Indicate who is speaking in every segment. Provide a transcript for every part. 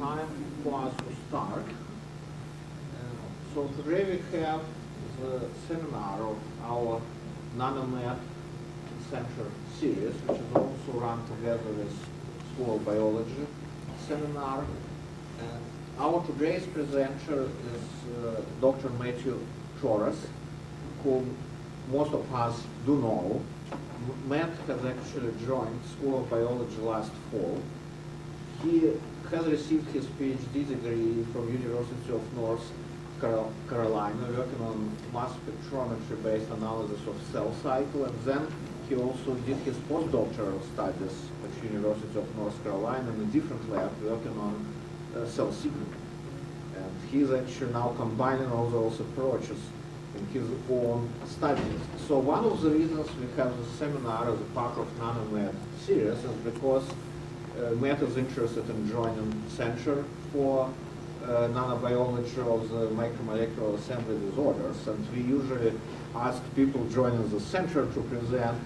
Speaker 1: time for us to start. So today we have the seminar of our NanoMed Center series, which is also run together with School of Biology seminar. And our today's presenter is Dr. Matthew Torres, whom most of us do know. Matt has actually joined School of Biology last fall. He has received his PhD degree from University of North Carolina, working on mass spectrometry-based analysis of cell cycle, and then he also did his postdoctoral studies at University of North Carolina in a different lab, working on cell signaling. And he's actually now combining all those approaches in his own studies. So one of the reasons we have this seminar as a part of NanoMed series is because Matt is interested in joining Center for nanobiology of the micromolecular assembly disorders, and we usually ask people joining the center to present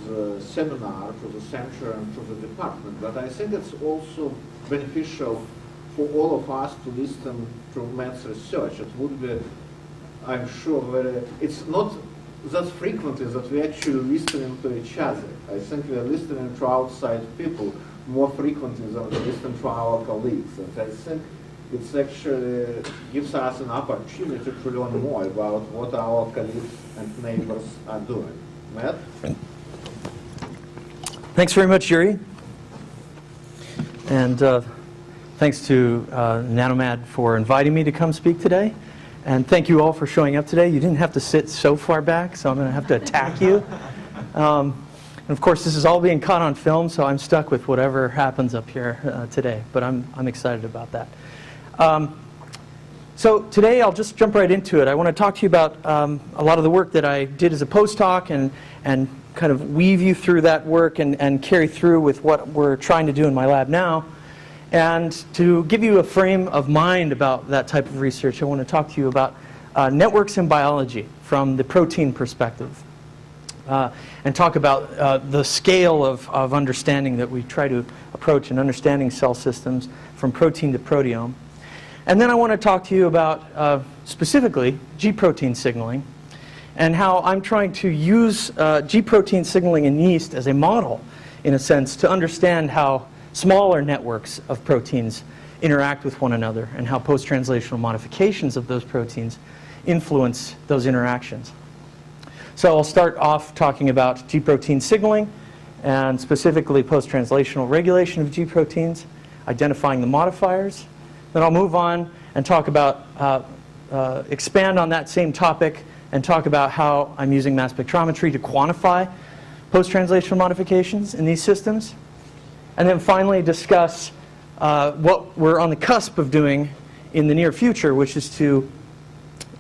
Speaker 1: the seminar to the center and to the department. But I think it's also beneficial for all of us to listen to Matt's research. It would be, I'm sure, it's not that frequently that we actually listening to each other. I think we are listening to outside people more frequently than we listen to our colleagues. And I think it actually gives us an opportunity to learn more about what our colleagues and neighbors are doing. Matt?
Speaker 2: Thanks very much, Yuri. And thanks to NanoMed for inviting me to come speak today. And thank you all for showing up today. You didn't have to sit so far back, so I'm going to have to attack you. And of course, this is all being caught on film, so I'm stuck with whatever happens up here today. But I'm excited about that. So today, I'll just jump right into it. I want to talk to you about a lot of the work that I did as a postdoc and kind of weave you through that work and carry through with what we're trying to do in my lab now. And to give you a frame of mind about that type of research, I want to talk to you about networks in biology from the protein perspective. And talk about the scale of understanding that we try to approach in understanding cell systems from protein to proteome. And then I want to talk to you about specifically G protein signaling and how I'm trying to use G protein signaling in yeast as a model, in a sense, to understand how smaller networks of proteins interact with one another and how post-translational modifications of those proteins influence those interactions. So I'll start off talking about G protein signaling and specifically post-translational regulation of G proteins, identifying the modifiers. Then I'll move on and talk about, expand on that same topic and talk about how I'm using mass spectrometry to quantify post-translational modifications in these systems. And then finally discuss what we're on the cusp of doing in the near future, which is to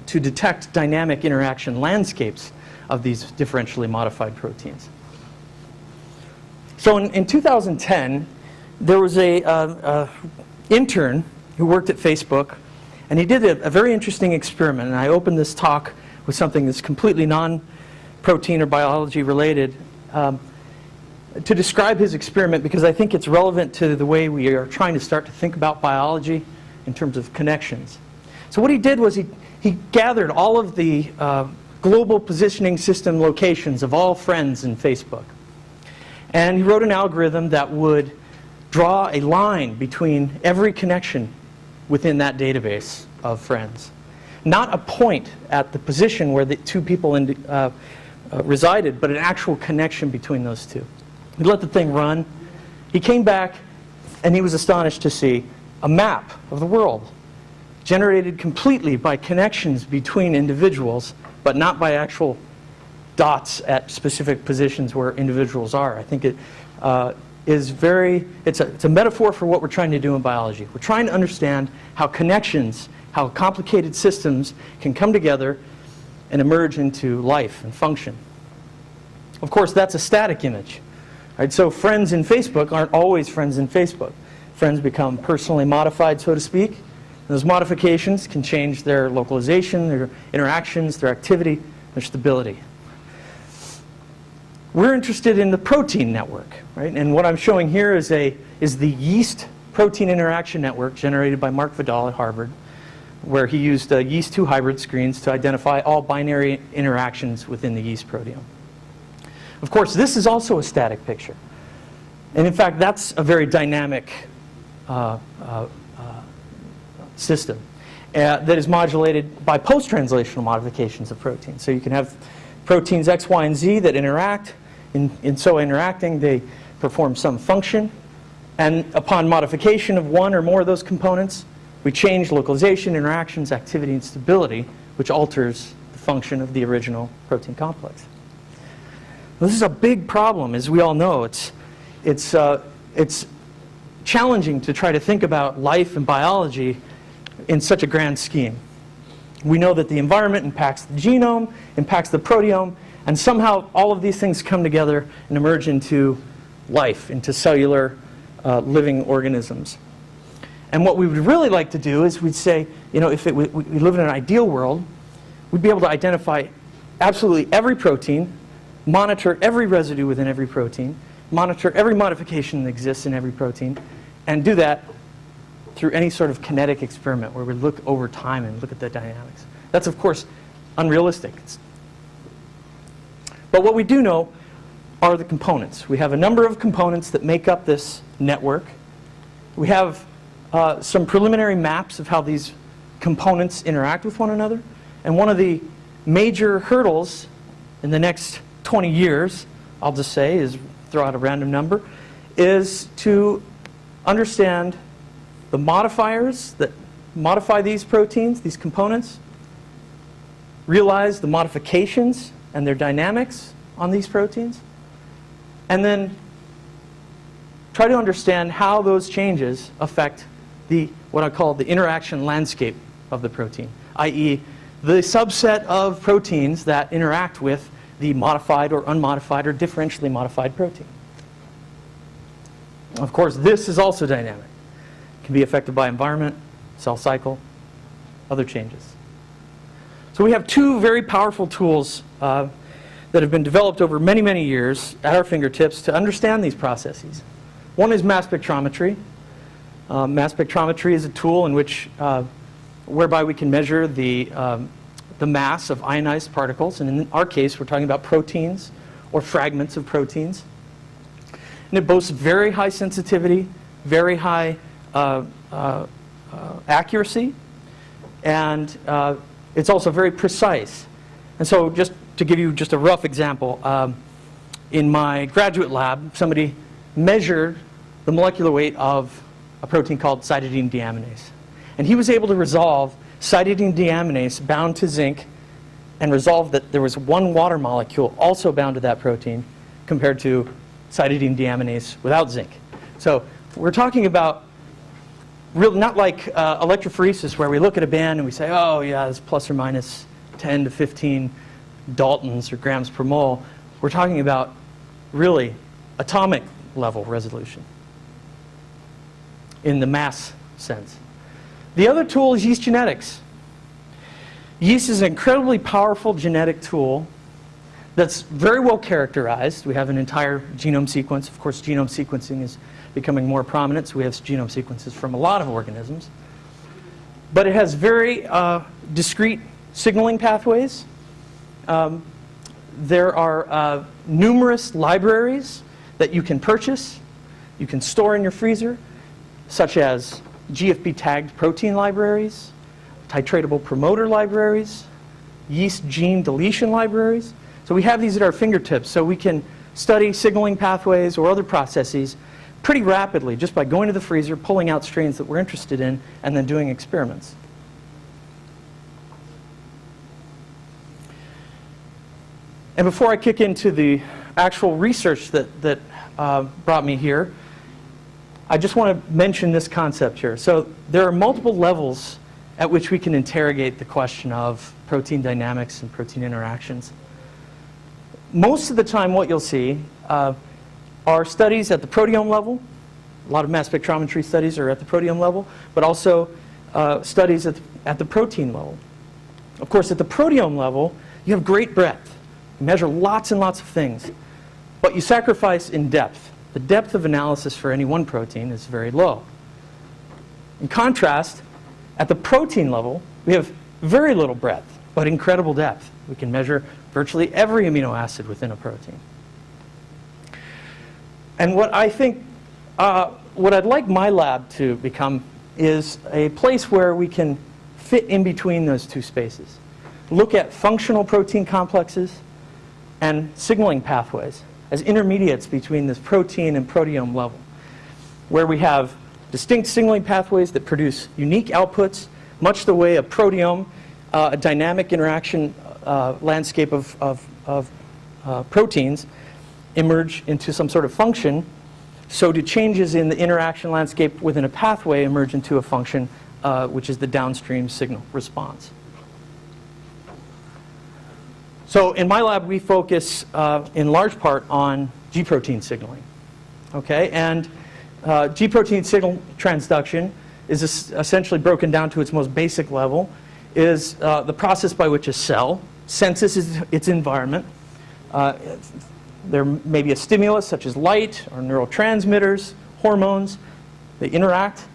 Speaker 2: detect dynamic interaction landscapes of these differentially modified proteins. So in 2010, there was a intern who worked at Facebook, and he did a very interesting experiment. And I opened this talk with something that's completely non-protein or biology related to describe his experiment, because I think it's relevant to the way we are trying to start to think about biology in terms of connections. So what he did was he gathered all of the global positioning system locations of all friends in Facebook. And he wrote an algorithm that would draw a line between every connection within that database of friends. Not a point at the position where the two people resided, but an actual connection between those two. He let the thing run. He came back, and he was astonished to see a map of the world generated completely by connections between individuals, but not by actual dots at specific positions where individuals are. I think it is it's a metaphor for what we're trying to do in biology. We're trying to understand how connections, how complicated systems can come together and emerge into life and function. Of course, that's a static image. Right? So friends in Facebook aren't always friends in Facebook. Friends become personally modified, so to speak. Those modifications can change their localization, their interactions, their activity, their stability. We're interested in the protein network, right? And what I'm showing here is the yeast protein interaction network generated by Mark Vidal at Harvard, where he used yeast 2 hybrid screens to identify all binary interactions within the yeast proteome. Of course, this is also a static picture. And in fact, that's a very dynamic system that is modulated by post-translational modifications of proteins. So you can have proteins X, Y, and Z that interact. In so interacting, they perform some function. And upon modification of one or more of those components, we change localization, interactions, activity, and stability, which alters the function of the original protein complex. This is a big problem, as we all know. It's challenging to try to think about life and biology in such a grand scheme. We know that the environment impacts the genome, impacts the proteome, and somehow all of these things come together and emerge into life, into cellular living organisms. And what we would really like to do is we'd say, you know, if we live in an ideal world, we'd be able to identify absolutely every protein, monitor every residue within every protein, monitor every modification that exists in every protein, and do that through any sort of kinetic experiment where we look over time and look at the dynamics. That's, of course, unrealistic. But what we do know are the components. We have a number of components that make up this network. We have some preliminary maps of how these components interact with one another. And one of the major hurdles in the next 20 years, I'll just say, is throw out a random number, is to understand the modifiers that modify these proteins, these components, realize the modifications and their dynamics on these proteins, and then try to understand how those changes affect what I call the interaction landscape of the protein, i.e. the subset of proteins that interact with the modified or unmodified or differentially modified protein. Of course, this is also dynamic. It can be affected by environment, cell cycle, other changes. So we have two very powerful tools that have been developed over many, many years at our fingertips to understand these processes. One is mass spectrometry. Mass spectrometry is a tool in which, whereby we can measure the mass of ionized particles. And in our case, we're talking about proteins or fragments of proteins. And it boasts very high sensitivity, very high accuracy, and it's also very precise. And so just to give you just a rough example, in my graduate lab, somebody measured the molecular weight of a protein called cytidine deaminase. And he was able to resolve cytidine deaminase bound to zinc and resolve that there was one water molecule also bound to that protein compared to cytidine deaminase without zinc. So we're talking about not like electrophoresis, where we look at a band and we say, oh yeah, it's plus or minus 10 to 15 Daltons or grams per mole. We're talking about really atomic level resolution in the mass sense. The other tool is yeast genetics. Yeast is an incredibly powerful genetic tool that's very well characterized. We have an entire genome sequence. Of course, genome sequencing is becoming more prominent, so we have genome sequences from a lot of organisms. But it has very discrete signaling pathways. There are numerous libraries that you can purchase, you can store in your freezer, such as GFP-tagged protein libraries, titratable promoter libraries, yeast gene deletion libraries. So we have these at our fingertips, so we can study signaling pathways or other processes pretty rapidly just by going to the freezer, pulling out strains that we're interested in, and then doing experiments. And before I kick into the actual research that brought me here, I just want to mention this concept here. So there are multiple levels at which we can interrogate the question of protein dynamics and protein interactions. Most of the time what you'll see are studies at the proteome level. A lot of mass spectrometry studies are at the proteome level, but also studies at the protein level. Of course, at the proteome level, you have great breadth. You measure lots and lots of things, but you sacrifice in depth. The depth of analysis for any one protein is very low. In contrast, at the protein level, we have very little breadth, but incredible depth. We can measure virtually every amino acid within a protein. And what I think, what I'd like my lab to become is a place where we can fit in between those two spaces. Look at functional protein complexes and signaling pathways as intermediates between this protein and proteome level, where we have distinct signaling pathways that produce unique outputs, much the way a proteome, a dynamic interaction landscape of proteins, emerge into some sort of function. So do changes in the interaction landscape within a pathway emerge into a function, which is the downstream signal response. So in my lab, we focus in large part on G protein signaling. Okay, and G protein signal transduction is essentially broken down to its most basic level, is the process by which a cell senses its environment. There may be a stimulus such as light or neurotransmitters, hormones. They interact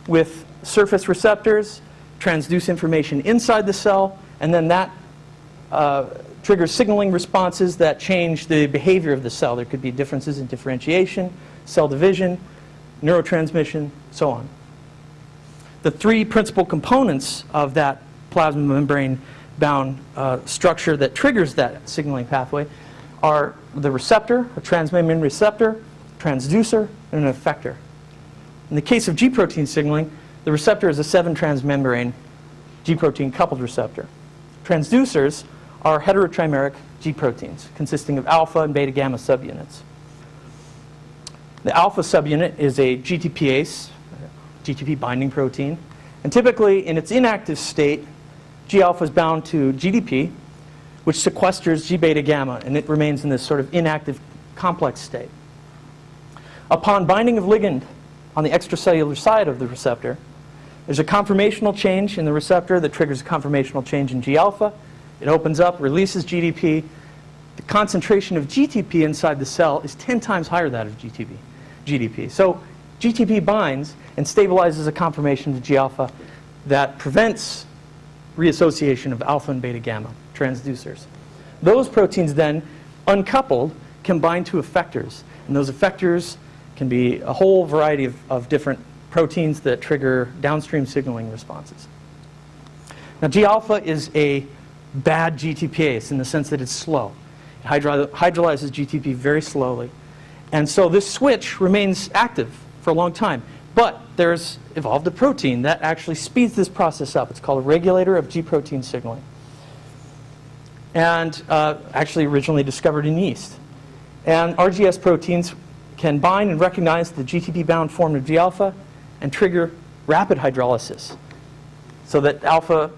Speaker 2: with surface receptors, transduce information inside the cell, and then that triggers signaling responses that change the behavior of the cell. There could be differences in differentiation, cell division, neurotransmission, so on. The three principal components of that plasma membrane-bound structure that triggers that signaling pathway are the receptor, a transmembrane receptor, transducer, and an effector. In the case of G protein signaling, the receptor is a 7-transmembrane G protein coupled receptor. Transducers are heterotrimeric G proteins consisting of alpha and beta gamma subunits. The alpha subunit is a GTPase, GTP binding protein, and typically in its inactive state, G alpha is bound to GDP, which sequesters G beta gamma, and it remains in this sort of inactive complex state. Upon binding of ligand on the extracellular side of the receptor, there's a conformational change in the receptor that triggers a conformational change in G alpha. It opens up, releases GDP. The concentration of GTP inside the cell is 10 times higher than that of GDP. So GTP binds and stabilizes a conformation to G alpha that prevents reassociation of alpha and beta gamma transducers. Those proteins then, uncoupled, can bind to effectors. And those effectors can be a whole variety of different proteins that trigger downstream signaling responses. Now, G alpha is a bad GTPase in the sense that it's slow. It hydrolyzes GTP very slowly. And so this switch remains active for a long time. But there's evolved a protein that actually speeds this process up. It's called a regulator of G protein signaling. And actually originally discovered in yeast. And RGS proteins can bind and recognize the GTP-bound form of G alpha and trigger rapid hydrolysis so that alpha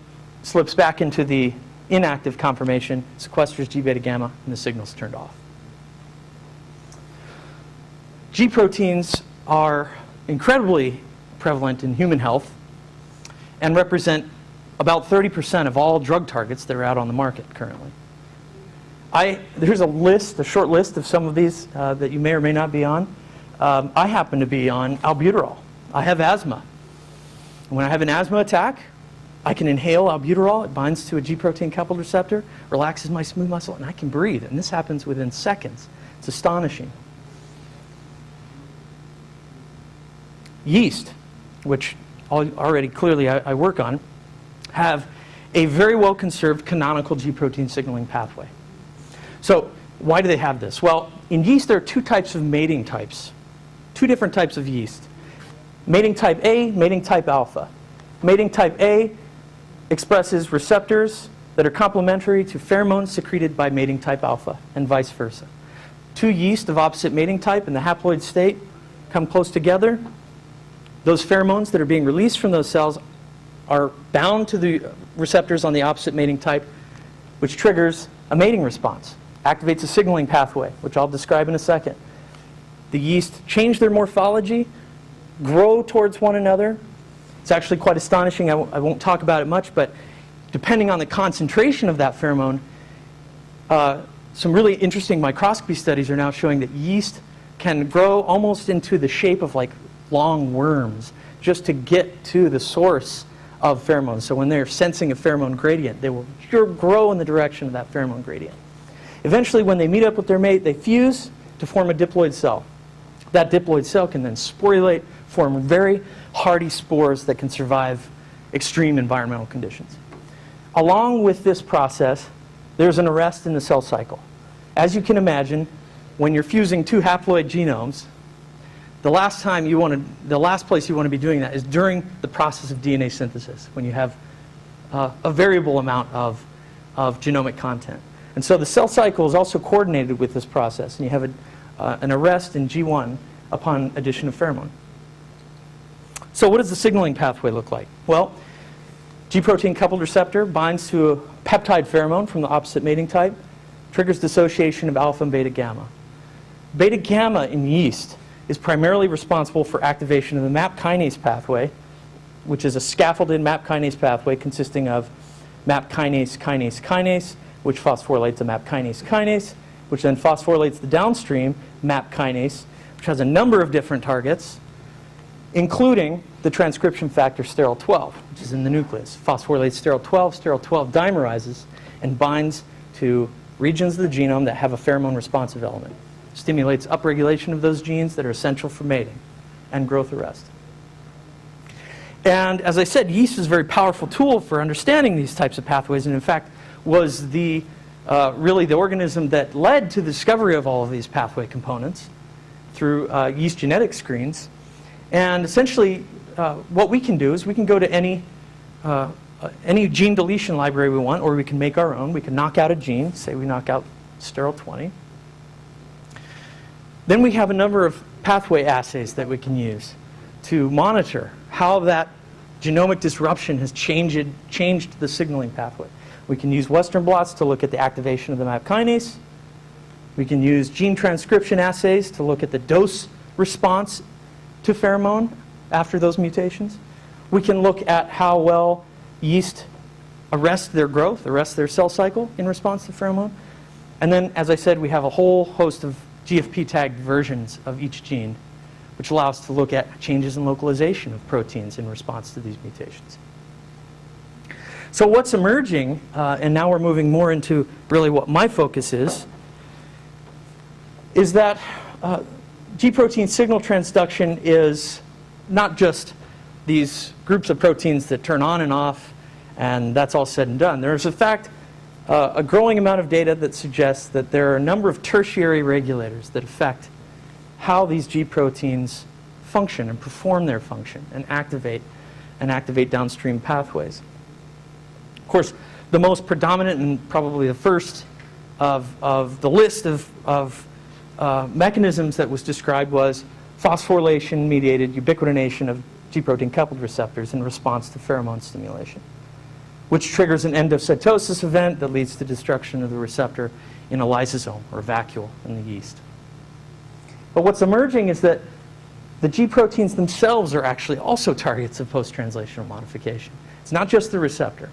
Speaker 2: slips back into the inactive conformation, sequesters G beta gamma, and the signal's turned off. G proteins are incredibly prevalent in human health and represent about 30% of all drug targets that are out on the market currently. There's a short list of some of these that you may or may not be on. I happen to be on albuterol. I have asthma. When I have an asthma attack, I can inhale albuterol. It binds to a G protein coupled receptor, relaxes my smooth muscle, and I can breathe. And this happens within seconds. It's astonishing. Yeast, which already clearly I work on, have a very well conserved canonical G protein signaling pathway. So why do they have this? Well, in yeast there are two types of mating types, two different types of yeast. Mating type A, mating type alpha. Mating type A expresses receptors that are complementary to pheromones secreted by mating type alpha, and vice versa. Two yeast of opposite mating type in the haploid state come close together. Those pheromones that are being released from those cells are bound to the receptors on the opposite mating type, which triggers a mating response, activates a signaling pathway, which I'll describe in a second. The yeast change their morphology, grow towards one another. It's actually quite astonishing. I won't talk about it much, but depending on the concentration of that pheromone, some really interesting microscopy studies are now showing that yeast can grow almost into the shape of like long worms just to get to the source of pheromones. So when they're sensing a pheromone gradient, they will grow in the direction of that pheromone gradient. Eventually, when they meet up with their mate, they fuse to form a diploid cell. That diploid cell can then sporulate, form very hardy spores that can survive extreme environmental conditions. Along with this process, there's an arrest in the cell cycle. As you can imagine, when you're fusing two haploid genomes, the last place you want to be doing that is during the process of DNA synthesis, when you have a variable amount of genomic content. And so the cell cycle is also coordinated with this process, and you have an arrest in G1 upon addition of pheromone. So what does the signaling pathway look like? Well, G-protein coupled receptor binds to a peptide pheromone from the opposite mating type, triggers dissociation of alpha and beta gamma. Beta gamma in yeast is primarily responsible for activation of the MAP kinase pathway, which is a scaffolded MAP kinase pathway consisting of MAP kinase, kinase, kinase, which phosphorylates the MAP kinase, kinase, which then phosphorylates the downstream MAP kinase, which has a number of different targets, including the transcription factor sterol-12, which is in the nucleus. Phosphorylates sterol-12, sterol-12 dimerizes, and binds to regions of the genome that have a pheromone responsive element. Stimulates upregulation of those genes that are essential for mating and growth arrest. And as I said, yeast is a very powerful tool for understanding these types of pathways, and in fact was really the organism that led to the discovery of all of these pathway components through yeast genetic screens. And essentially, what we can do is we can go to any gene deletion library we want, or we can make our own. We can knock out a gene, say we knock out sterol-20. Then we have a number of pathway assays that we can use to monitor how that genomic disruption has changed the signaling pathway. We can use Western blots to look at the activation of the MAP kinase. We can use gene transcription assays to look at the dose response to pheromone after those mutations. We can look at how well yeast arrest their growth, arrest their cell cycle in response to pheromone. And then, as I said, we have a whole host of GFP-tagged versions of each gene, which allows us to look at changes in localization of proteins in response to these mutations. So what's emerging, and now we're moving more into really what my focus is that G-protein signal transduction is not just these groups of proteins that turn on and off, and that's all said and done. There's, in fact, a growing amount of data that suggests that there are a number of tertiary regulators that affect how these G-proteins function and perform their function and activate downstream pathways. Of course, the most predominant and probably the first of the list of mechanisms that was described was phosphorylation-mediated ubiquitination of G-protein coupled receptors in response to pheromone stimulation, which triggers an endocytosis event that leads to destruction of the receptor in a lysosome or vacuole in the yeast. But what's emerging is that the G-proteins themselves are actually also targets of post-translational modification. It's not just the receptor.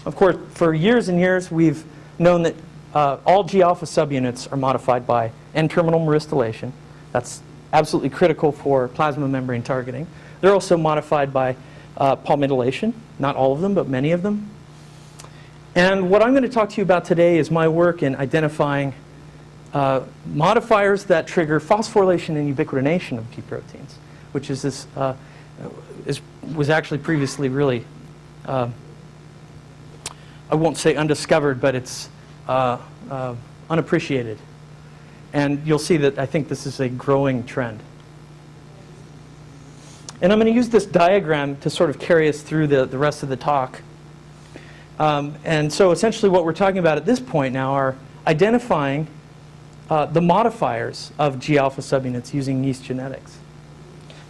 Speaker 2: Of course, for years and years, we've known that all G-alpha subunits are modified by N-terminal myristylation. That's absolutely critical for plasma membrane targeting. They're also modified by palmitylation. Not all of them, but many of them. And what I'm going to talk to you about today is my work in identifying modifiers that trigger phosphorylation and ubiquitination of G-proteins, which is this was actually previously really I won't say undiscovered, but it's unappreciated. And you'll see that I think this is a growing trend. And I'm going to use this diagram to sort of carry us through the rest of the talk. And so essentially what we're talking about at this point now are identifying the modifiers of G-alpha subunits using yeast genetics.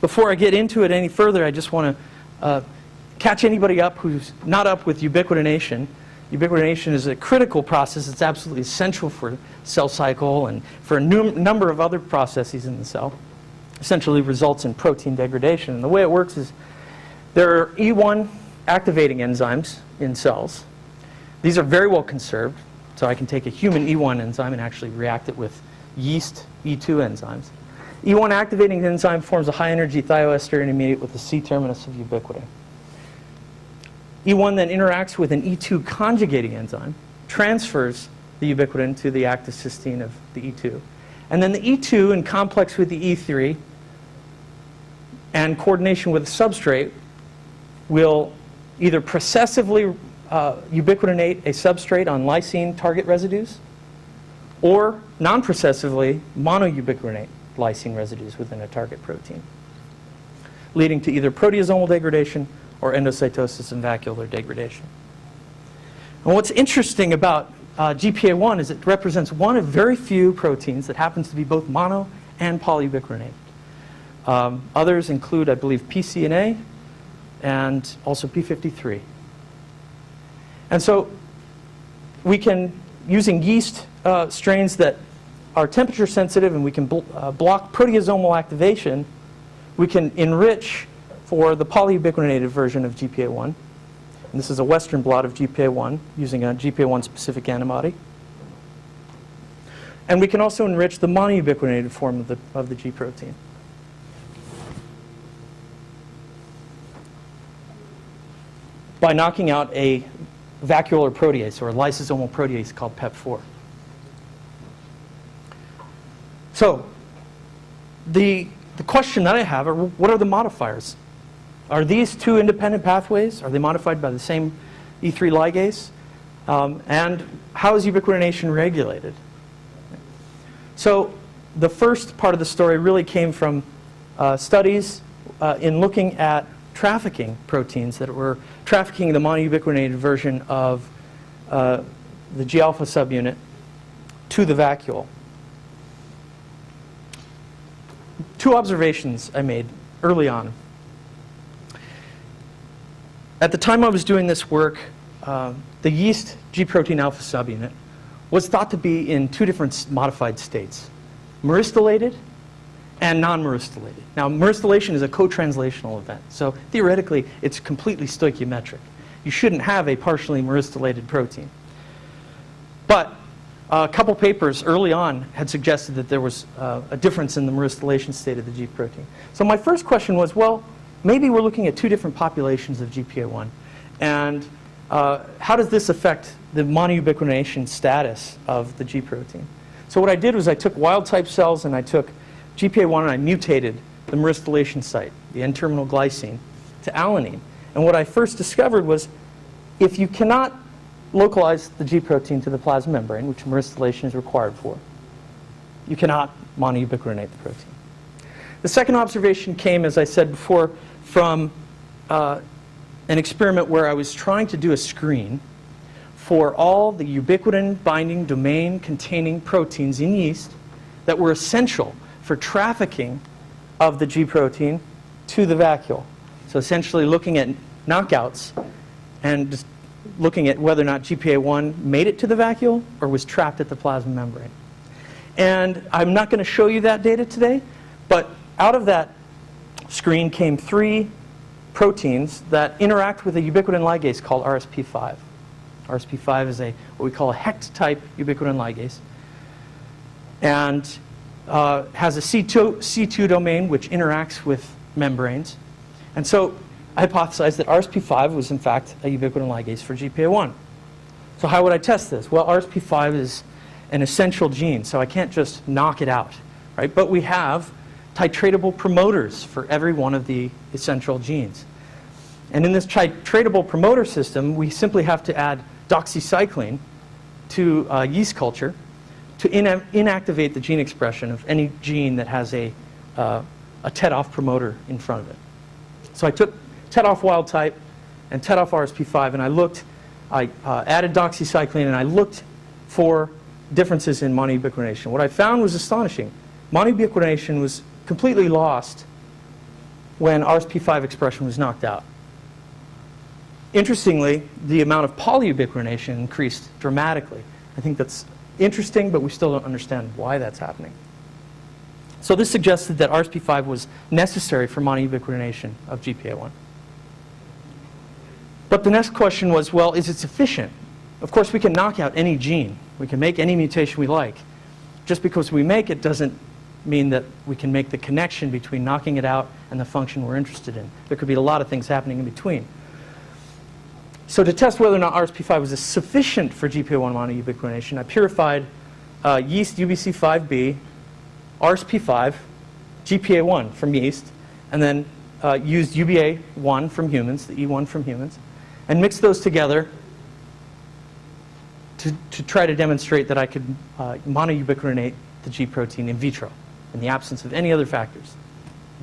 Speaker 2: Before I get into it any further, I just want to catch anybody up who's not up with ubiquitination. Ubiquitination is a critical process. It's absolutely essential for cell cycle and for a number of other processes in the cell. Essentially results in protein degradation. And the way it works is there are E1 activating enzymes in cells. These are very well conserved. So I can take a human E1 enzyme and actually react it with yeast E2 enzymes. E1 activating enzyme forms a high-energy thioester intermediate with the C-terminus of ubiquitin. E1 then interacts with an E2 conjugating enzyme, transfers the ubiquitin to the active cysteine of the E2. And then the E2, in complex with the E3, and coordination with the substrate, will either processively ubiquitinate a substrate on lysine target residues, or non-processively monoubiquitinate lysine residues within a target protein, leading to either proteasomal degradation or endocytosis and vacuolar degradation. And what's interesting about GPA1 is it represents one of very few proteins that happens to be both mono and polyubiquitinated. Others include, I believe, PCNA and also P53. And so we can, using yeast strains that are temperature sensitive and we can block proteasomal activation, we can enrich for the polyubiquitinated version of GPA1. And this is a Western blot of GPA1 using a GPA1 specific antibody. And we can also enrich the monoubiquitinated form of the G protein. By knocking out a vacuolar protease or a lysosomal protease called PEP4. So the question that I have are, what are the modifiers? Are these two independent pathways? Are they modified by the same E3 ligase? And how is ubiquitination regulated? So the first part of the story really came from studies in looking at trafficking proteins that were trafficking the monoubiquitinated version of the G-alpha subunit to the vacuole. Two observations I made early on. At the time I was doing this work, the yeast G-protein alpha subunit was thought to be in two different modified states, myristylated and non-myristylated. Now, myristylation is a co-translational event, so theoretically it's completely stoichiometric. You shouldn't have a partially myristylated protein. But a couple papers early on had suggested that there was a difference in the myristylation state of the G protein. So my first question was, well, maybe we're looking at two different populations of GPA1, and how does this affect the monoubiquitination status of the G protein? So what I did was I took wild-type cells and I took GPA1 and I mutated the myristylation site, the N-terminal glycine, to alanine. And what I first discovered was if you cannot localize the G protein to the plasma membrane, which myristylation is required for, you cannot monoubiquitinate the protein. The second observation came, as I said before, from an experiment where I was trying to do a screen for all the ubiquitin binding domain containing proteins in yeast that were essential for trafficking of the G protein to the vacuole. So essentially looking at knockouts and just looking at whether or not GPA1 made it to the vacuole or was trapped at the plasma membrane. And I'm not going to show you that data today, but out of that screen came 3 proteins that interact with a ubiquitin ligase called RSP5. RSP5 is what we call a HECT-type ubiquitin ligase, and has a C2 domain which interacts with membranes. And so I hypothesized that RSP5 was in fact a ubiquitin ligase for GPA1. So how would I test this? Well, RSP5 is an essential gene, so I can't just knock it out, right? But we have titratable promoters for every one of the essential genes. And in this titratable promoter system, we simply have to add doxycycline to yeast culture to inactivate the gene expression of any gene that has a TET-off promoter in front of it. So I took TET-off wild type and TET-off RSP5, and I added doxycycline, and I looked for differences in monoubiquitination. What I found was astonishing. Monoubiquitination was completely lost when RSP5 expression was knocked out. Interestingly, the amount of polyubiquitination increased dramatically. I think that's interesting, but we still don't understand why that's happening. So this suggested that RSP5 was necessary for monoubiquitination of GPA1. But the next question was, well, is it sufficient? Of course, we can knock out any gene. We can make any mutation we like. Just because we make it doesn't mean that we can make the connection between knocking it out and the function we're interested in. There could be a lot of things happening in between. So to test whether or not RSP5 was sufficient for GPA1 monoubiquitination, I purified yeast UBC5B, RSP5, GPA1 from yeast, and then used UBA1 from humans, the E1 from humans, and mixed those together to try to demonstrate that I could monoubiquitinate the G protein in vitro in the absence of any other factors.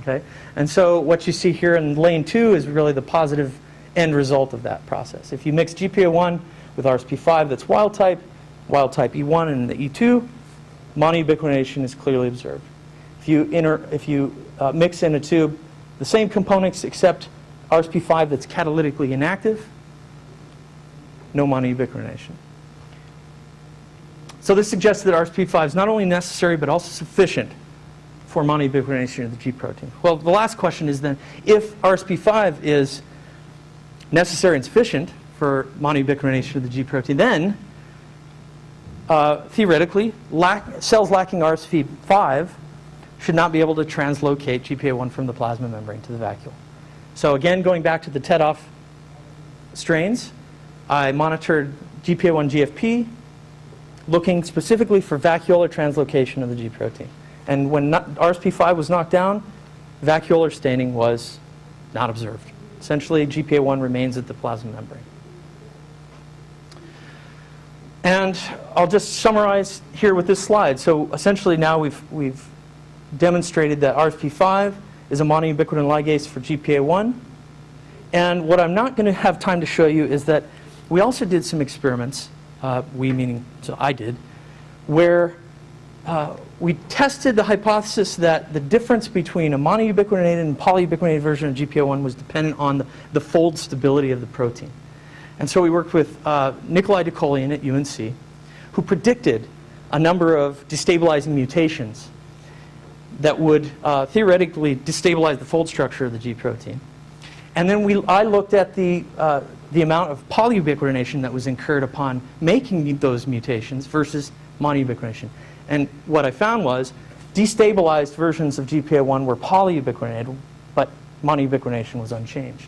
Speaker 2: Okay? And so what you see here in lane 2 is really the positive end result of that process. If you mix GPA1 with RSP5 that's wild type E1 and the E2, monoubiquitination is clearly observed. If you mix in a tube the same components except RSP5 that's catalytically inactive, no monoubiquitination. So this suggests that RSP5 is not only necessary but also sufficient for monoubiquitination of the G protein. Well, the last question is then, if RSP5 is necessary and sufficient for monoubiquitination of the G protein, then theoretically, cells lacking RSP5 should not be able to translocate GPA1 from the plasma membrane to the vacuole. So again, going back to the TED-off strains, I monitored GPA1 GFP, looking specifically for vacuolar translocation of the G protein. And when RSP5 was knocked down, vacuolar staining was not observed. Essentially, GPA1 remains at the plasma membrane. And I'll just summarize here with this slide. So essentially now we've demonstrated that RSP5 is a monoubiquitin ligase for GPA1. And what I'm not going to have time to show you is that we also did some experiments, so I did, where we tested the hypothesis that the difference between a monoubiquitinated and polyubiquitinated version of GPA1 was dependent on the fold stability of the protein. And so we worked with Nikolai Dekolian at UNC, who predicted a number of destabilizing mutations that would theoretically destabilize the fold structure of the G protein. And then I looked at the amount of polyubiquitination that was incurred upon making those mutations versus monoubiquitination. And what I found was destabilized versions of GPA1 were polyubiquitinated, but monoubiquitination was unchanged.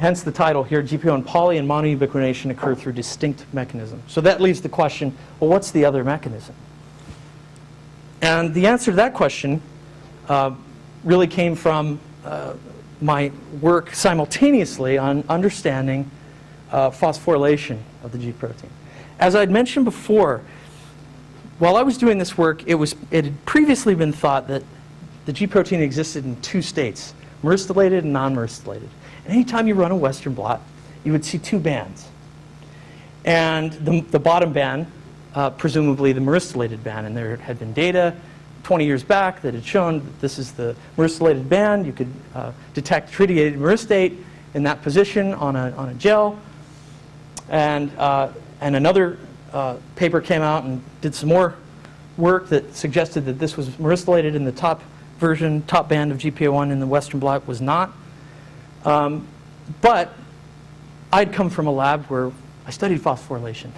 Speaker 2: Hence the title here, GPA1 poly and monoubiquitination occur through distinct mechanisms. So that leaves the question, well, what's the other mechanism? And the answer to that question really came from my work simultaneously on understanding phosphorylation of the G protein. As I'd mentioned before, while I was doing this work, it had previously been thought that the G protein existed in two states, myristylated and non-myristylated. And anytime you run a Western blot, you would see two bands. And the bottom band, presumably the myristylated band, and there had been data 20 years back that had shown that this is the myristylated band. You could detect tritiated myristate in that position on a gel. And another paper came out and did some more work that suggested that this was myristylated in the top band of GPA1 in the Western blot was not. But I'd come from a lab where I studied phosphorylation.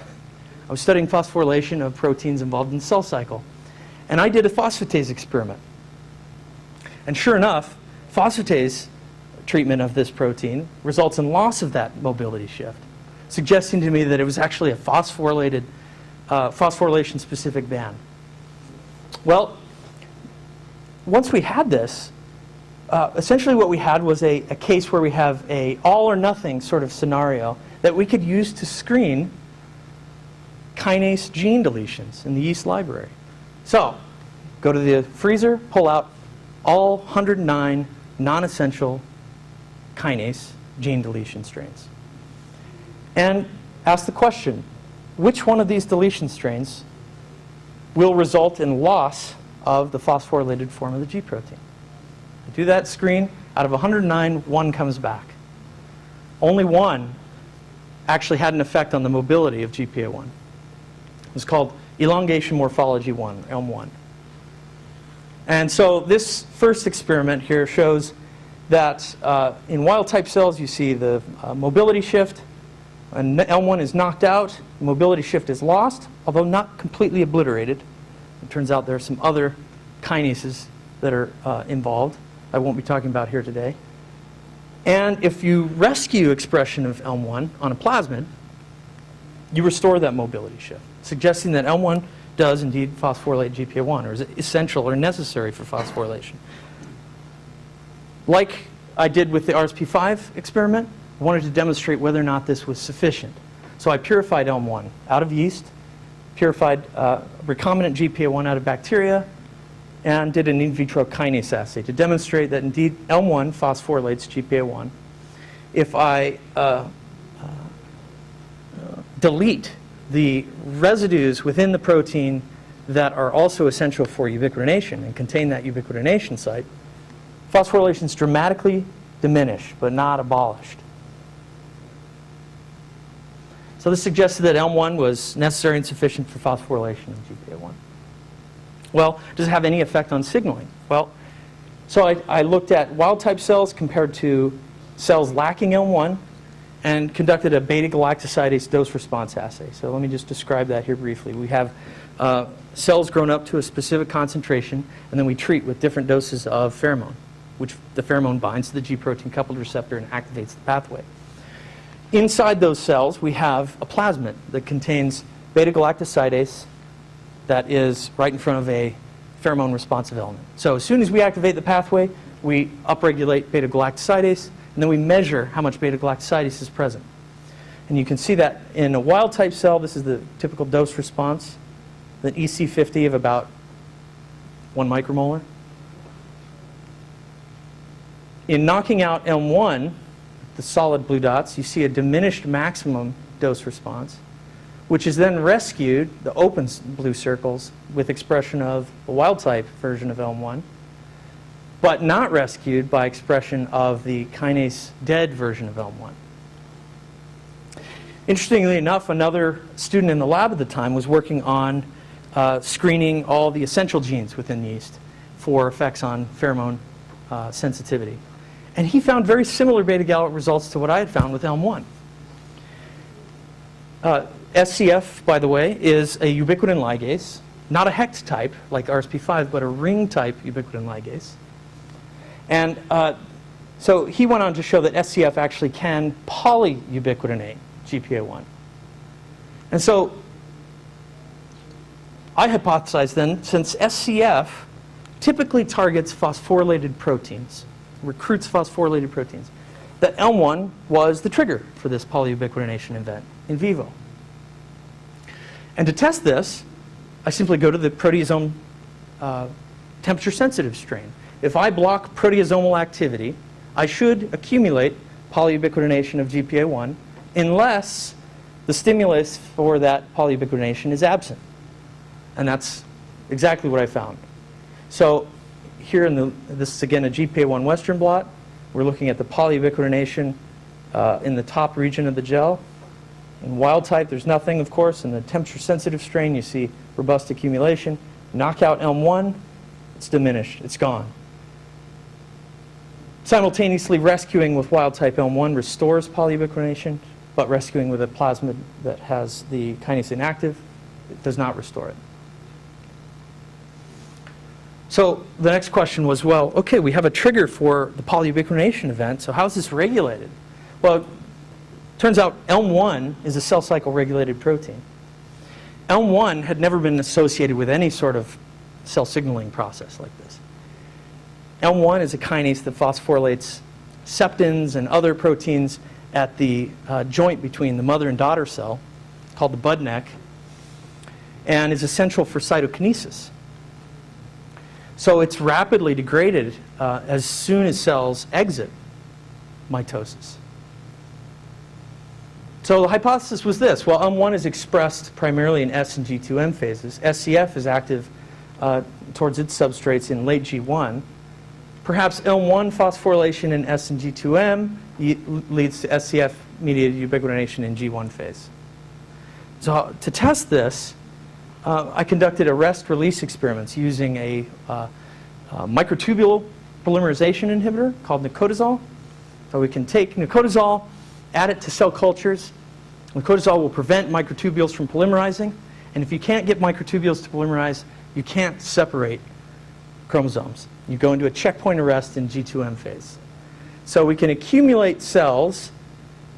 Speaker 2: I was studying phosphorylation of proteins involved in the cell cycle. And I did a phosphatase experiment. And sure enough, phosphatase treatment of this protein results in loss of that mobility shift, suggesting to me that it was actually a phosphorylated, phosphorylation-specific band. Well, once we had this, essentially what we had was a case where we have a all-or-nothing sort of scenario that we could use to screen kinase gene deletions in the yeast library. So, go to the freezer, pull out all 109 non-essential kinase gene deletion strains. And ask the question, which one of these deletion strains will result in loss of the phosphorylated form of the G protein? I do that screen, out of 109, one comes back. Only one actually had an effect on the mobility of GPA1. It's called elongation morphology 1, ELM1. And so this first experiment here shows that in wild-type cells you see the mobility shift, and ELM1 is knocked out, the mobility shift is lost, although not completely obliterated. It turns out there are some other kinases that are involved I won't be talking about here today. And if you rescue expression of ELM1 on a plasmid, you restore that mobility shift, suggesting that ELM1 does indeed phosphorylate GPA1, or is essential or necessary for phosphorylation. Like I did with the RSP5 experiment, I wanted to demonstrate whether or not this was sufficient. So I purified ELM1 out of yeast, purified recombinant GPA1 out of bacteria, and did an in vitro kinase assay to demonstrate that indeed ELM1 phosphorylates GPA1. If I delete the residues within the protein that are also essential for ubiquitination and contain that ubiquitination site, phosphorylation is dramatically diminished but not abolished. So this suggested that ELM1 was necessary and sufficient for phosphorylation of GPA1. Well, does it have any effect on signaling? Well, so I looked at wild-type cells compared to cells lacking ELM1 and conducted a beta-galactosidase dose-response assay. So let me just describe that here briefly. We have cells grown up to a specific concentration, and then we treat with different doses of pheromone, which the pheromone binds to the G protein coupled receptor and activates the pathway. Inside those cells, we have a plasmid that contains beta-galactosidase that is right in front of a pheromone responsive element. So as soon as we activate the pathway, we upregulate beta-galactosidase, and then we measure how much beta-galactosidase is present. And you can see that in a wild-type cell, this is the typical dose response, an EC50 of about 1 micromolar. In knocking out ELM1, the solid blue dots, you see a diminished maximum dose response, which is then rescued, the open blue circles, with expression of a wild-type version of ELM1, but not rescued by expression of the kinase dead version of ELM1. Interestingly enough, another student in the lab at the time was working on screening all the essential genes within yeast for effects on pheromone sensitivity. And he found very similar beta-gal results to what I had found with ELM1. SCF, by the way, is a ubiquitin ligase, not a hex type like RSP5, but a ring type ubiquitin ligase. And so he went on to show that SCF actually can polyubiquitinate GPA1. And so I hypothesized then, since SCF typically targets phosphorylated proteins, recruits phosphorylated proteins, that ELM1 was the trigger for this polyubiquitination event in vivo. And to test this, I simply go to the proteasome temperature-sensitive strain. If I block proteasomal activity, I should accumulate polyubiquitination of GPA1 unless the stimulus for that polyubiquitination is absent. And that's exactly what I found. So here this is again a GPA1 Western blot. We're looking at the polyubiquitination in the top region of the gel. In wild type, there's nothing, of course. In the temperature-sensitive strain, you see robust accumulation. Knock out ELM1, it's diminished. It's gone. Simultaneously, rescuing with wild-type ELM1 restores polyubiquitination, but rescuing with a plasmid that has the kinase inactive, it does not restore it. So the next question was, well, okay, we have a trigger for the polyubiquitination event, so how is this regulated? Well, turns out ELM1 is a cell cycle regulated protein. ELM1 had never been associated with any sort of cell signaling process like this. ELM1 is a kinase that phosphorylates septins and other proteins at the joint between the mother and daughter cell, called the bud neck, and is essential for cytokinesis. So it's rapidly degraded as soon as cells exit mitosis. So the hypothesis was this. Well, ELM1 is expressed primarily in S and G2M phases. SCF is active towards its substrates in late G1. Perhaps ELM1 phosphorylation in S and G2M leads to SCF-mediated ubiquitination in G1 phase. So to test this, I conducted arrest-release experiments using a microtubule polymerization inhibitor called nicotazole. So we can take nicotazole, add it to cell cultures. Nicotazole will prevent microtubules from polymerizing. And if you can't get microtubules to polymerize, You can't separate chromosomes. You go into a checkpoint arrest in G2M phase. So we can accumulate cells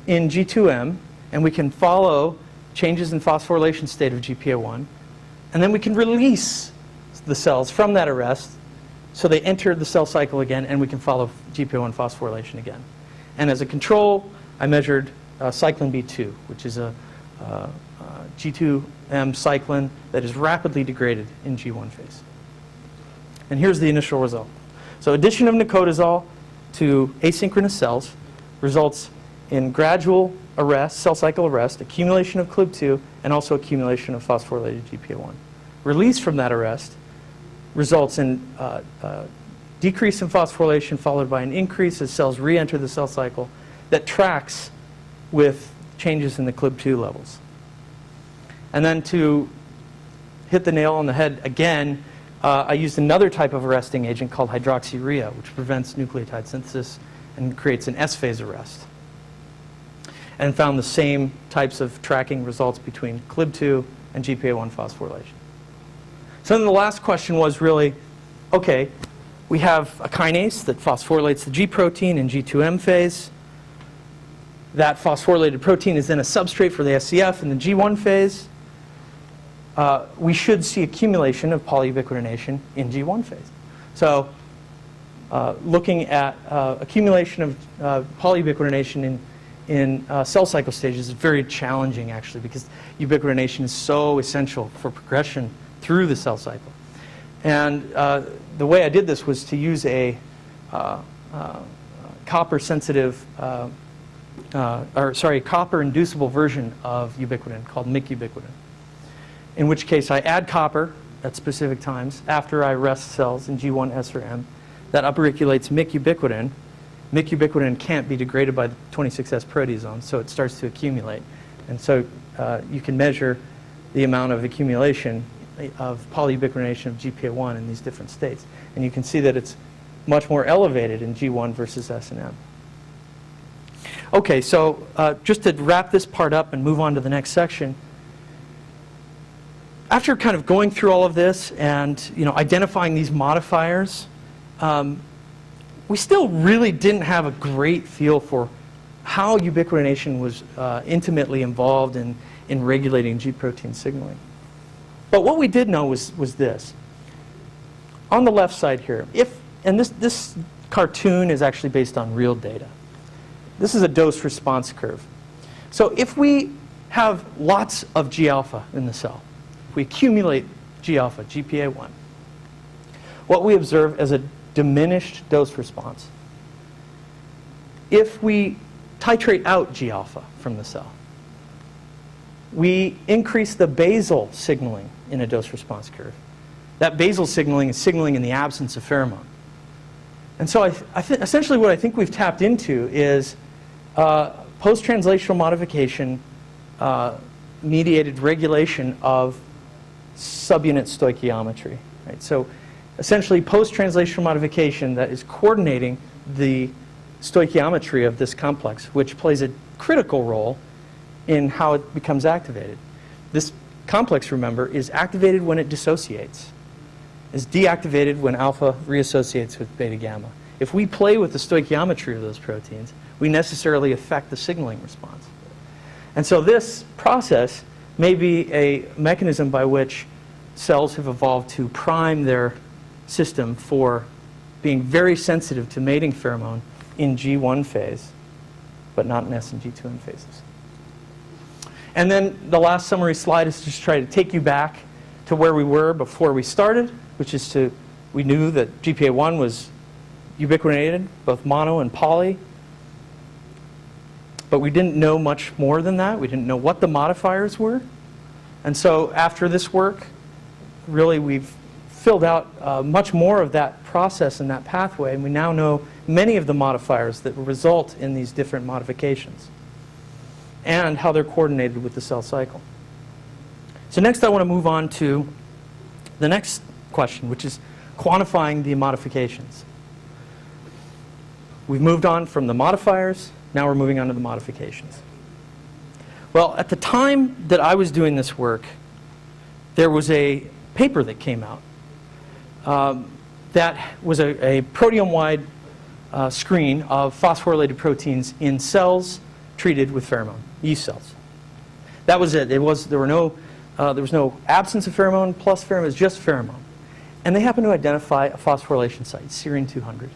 Speaker 2: in G2M, and we can follow changes in phosphorylation state of GPA1, and then we can release the cells from that arrest so they enter the cell cycle again, and we can follow GPA1 phosphorylation again. And as a control, I measured cyclin B2, which is a G2M cyclin that is rapidly degraded in G1 phase. And here's the initial result. So addition of nicotazole to asynchronous cells results in gradual arrest, cell cycle arrest, accumulation of CLIB2, and also accumulation of phosphorylated GPA1. Release from that arrest results in decrease in phosphorylation followed by an increase as cells re-enter the cell cycle that tracks with changes in the CLIB2 levels. And then to hit the nail on the head again, I used another type of arresting agent called hydroxyurea, which prevents nucleotide synthesis and creates an S-phase arrest. And found the same types of tracking results between CLIB2 and GPA1 phosphorylation. So then the last question was really, okay, we have a kinase that phosphorylates the G protein in G2M phase. That phosphorylated protein is then a substrate for the SCF in the G1 phase. We should see accumulation of polyubiquitination in G1 phase. So looking at accumulation of polyubiquitination in cell cycle stages is very challenging, actually, because ubiquitination is so essential for progression through the cell cycle. And the way I did this was to use a copper-sensitive, copper-inducible version of ubiquitin called MIC-ubiquitin, in which case I add copper at specific times after I rest cells in G1, S, or M. That upregulates MIC-ubiquitin. MIC-ubiquitin can't be degraded by the 26S proteasome, so it starts to accumulate. And so you can measure the amount of accumulation of polyubiquitination of GPA1 in these different states. And you can see that it's much more elevated in G1 versus S and M. Okay, so just to wrap this part up and move on to the next section, after kind of going through all of this and identifying these modifiers, we still really didn't have a great feel for how ubiquitination was intimately involved in regulating G protein signaling. But what we did know was this. On the left side here, and this cartoon is actually based on real data. This is a dose-response curve. So if we have lots of G-alpha in the cell, if we accumulate G-alpha, GPA1, what we observe is a diminished dose response. If we titrate out G-alpha from the cell, we increase the basal signaling in a dose response curve. That basal signaling is signaling in the absence of pheromone. And so essentially what I think we've tapped into is post-translational modification mediated regulation of subunit stoichiometry. Right? So essentially post-translational modification that is coordinating the stoichiometry of this complex, which plays a critical role in how it becomes activated. This complex, remember, is activated when it dissociates, is deactivated when alpha reassociates with beta gamma. If we play with the stoichiometry of those proteins, we necessarily affect the signaling response. And so this process may be a mechanism by which cells have evolved to prime their system for being very sensitive to mating pheromone in G1 phase, but not in S and G2M phases. And then the last summary slide is to just try to take you back to where we were before we started, which is we knew that GPA1 was ubiquitinated, both mono and poly, but we didn't know much more than that. We didn't know what the modifiers were. And so after this work, really we've filled out much more of that process and that pathway, and we now know many of the modifiers that result in these different modifications and how they're coordinated with the cell cycle. So next I want to move on to the next question, which is quantifying the modifications. We've moved on from the modifiers, now we're moving on to the modifications. Well, at the time that I was doing this work, there was a paper that came out that was a proteome-wide screen of phosphorylated proteins in cells treated with pheromone, yeast cells. That was it. There was no absence of pheromone plus pheromone. It was just pheromone. And they happened to identify a phosphorylation site, serine 200,